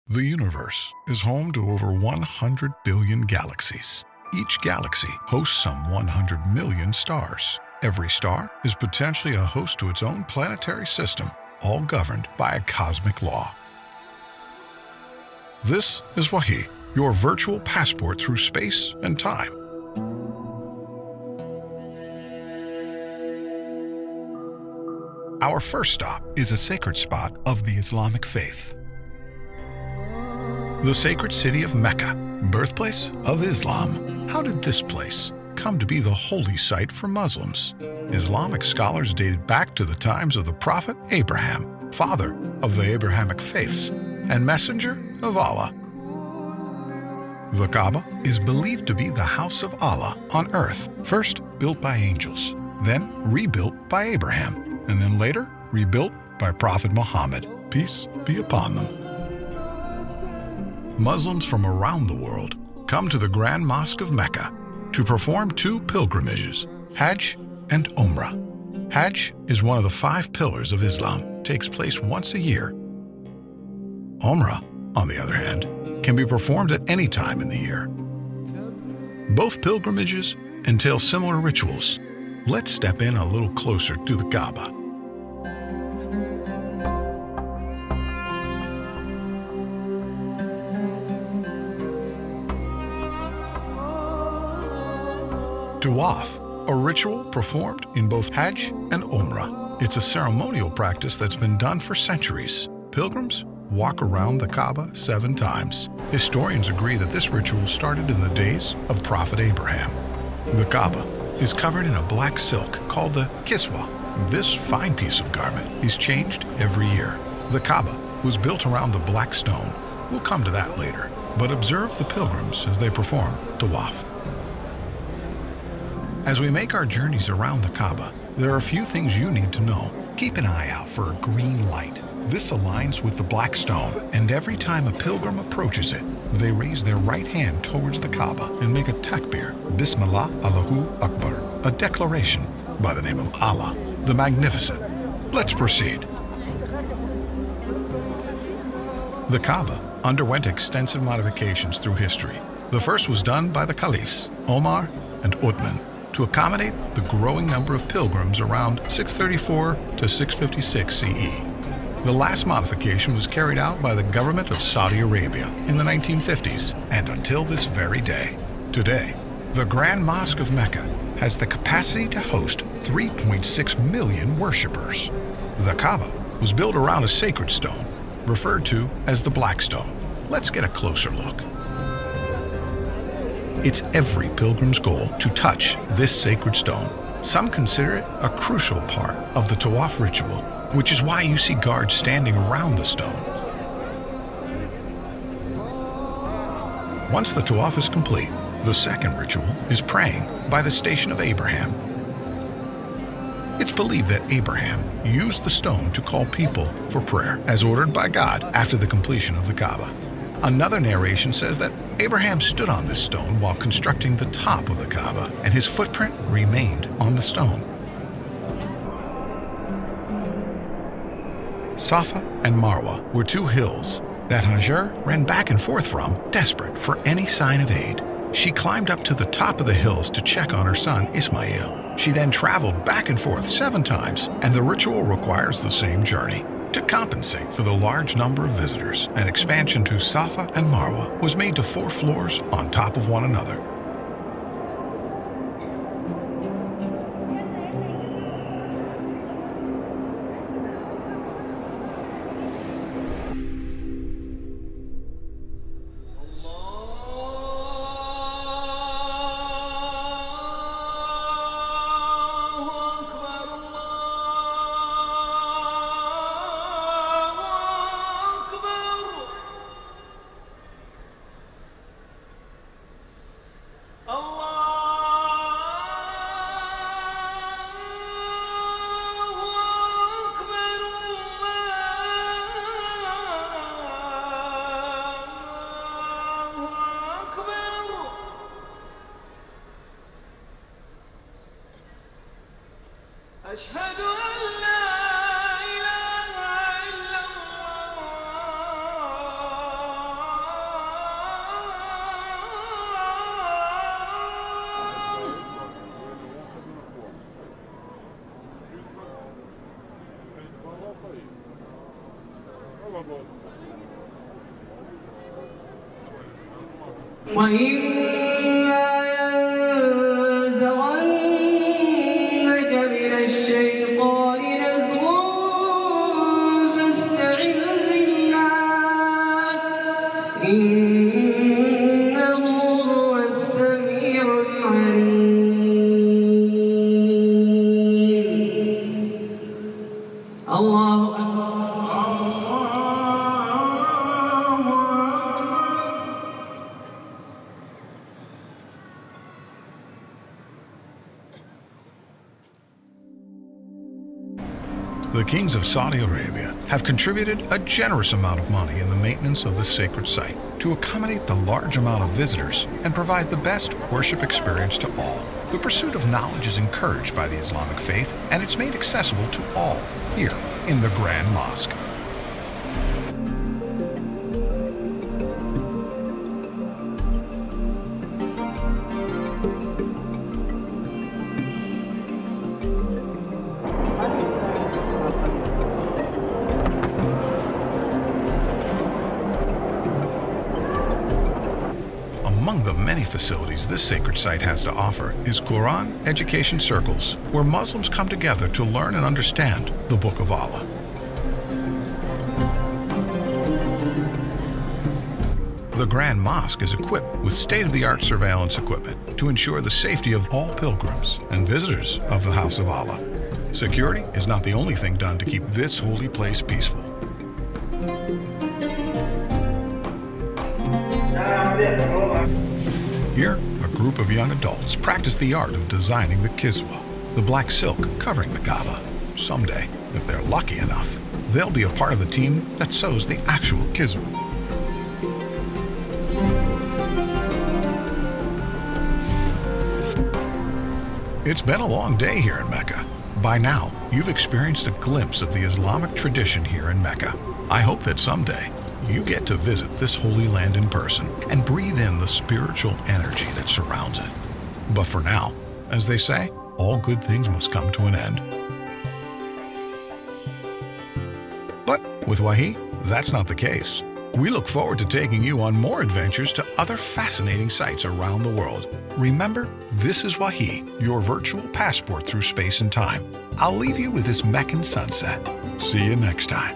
The universe is home to over 100 billion galaxies. Each galaxy hosts some 100 million stars. Every star is potentially a host to its own planetary system, all governed by a cosmic law. This is Wahi, your virtual passport through space and time. Our first stop is a sacred spot of the Islamic faith. The sacred city of Mecca, birthplace of Islam. How did this place come to be the holy site for Muslims? Islamic scholars dated back to the times of the Prophet Abraham, father of the Abrahamic faiths, and messenger of Allah. The Kaaba is believed to be the house of Allah on earth, first built by angels, then rebuilt by Abraham, and then later rebuilt by Prophet Muhammad, peace be upon them. Muslims from around the world come to the Grand Mosque of Mecca to perform two pilgrimages, Hajj and Umrah. Hajj is one of the 5 pillars of Islam, takes place once a year. Umrah, on the other hand, can be performed at any time in the year. Both pilgrimages entail similar rituals. Let's step in a little closer to the Kaaba. Tawaf, a ritual performed in both Hajj and Umrah. It's a ceremonial practice that's been done for centuries. Pilgrims walk around the Kaaba 7 times. Historians agree that this ritual started in the days of Prophet Abraham. The Kaaba is covered in a black silk called the kiswa. This fine piece of garment is changed every year. The Kaaba was built around the black stone. We'll come to that later, but observe the pilgrims as they perform Tawaf. As we make our journeys around the Kaaba, there are a few things you need to know. Keep an eye out for a green light. This aligns with the black stone, and every time a pilgrim approaches it, they raise their right hand towards the Kaaba and make a takbir, Bismillah Allahu Akbar, a declaration by the name of Allah, the Magnificent. Let's proceed. The Kaaba underwent extensive modifications through history. The first was done by the caliphs, Omar and Uthman, to accommodate the growing number of pilgrims around 634 to 656 CE. The last modification was carried out by the government of Saudi Arabia in the 1950s and until this very day. Today, the Grand Mosque of Mecca has the capacity to host 3.6 million worshippers. The Kaaba was built around a sacred stone, referred to as the Black Stone. Let's get a closer look. It's every pilgrim's goal to touch this sacred stone. Some consider it a crucial part of the Tawaf ritual, which is why you see guards standing around the stone. Once the Tawaf is complete, the second ritual is praying by the station of Abraham. It's believed that Abraham used the stone to call people for prayer, as ordered by God after the completion of the Kaaba. Another narration says that Abraham stood on this stone while constructing the top of the Kaaba, and his footprint remained on the stone. Safa and Marwa were 2 hills that Hajar ran back and forth from, desperate for any sign of aid. She climbed up to the top of the hills to check on her son Ismail. She then traveled back and forth 7 times, and the ritual requires the same journey. To compensate for the large number of visitors, an expansion to Safa and Marwa was made to 4 floors on top of one another. وإما ينزغنك من الشيطان نزغ فاستعذ بالله إنه هو السميع العليم. الله The kings of Saudi Arabia have contributed a generous amount of money in the maintenance of this sacred site to accommodate the large amount of visitors and provide the best worship experience to all. The pursuit of knowledge is encouraged by the Islamic faith, and it's made accessible to all here in the Grand Mosque. Among the many facilities this sacred site has to offer is Quran education circles, where Muslims come together to learn and understand the Book of Allah. The Grand Mosque is equipped with state-of-the-art surveillance equipment to ensure the safety of all pilgrims and visitors of the House of Allah. Security is not the only thing done to keep this holy place peaceful. Here, a group of young adults practice the art of designing the kiswa, the black silk covering the Kaaba. Someday, if they're lucky enough, they'll be a part of the team that sews the actual kiswa. It's been a long day here in Mecca. By now, you've experienced a glimpse of the Islamic tradition here in Mecca. I hope that someday you get to visit this holy land in person and breathe in the spiritual energy that surrounds it. But for now, as they say, all good things must come to an end. But with Wahi, that's not the case. We look forward to taking you on more adventures to other fascinating sites around the world. Remember, this is Wahi, your virtual passport through space and time. I'll leave you with this Meccan sunset. See you next time.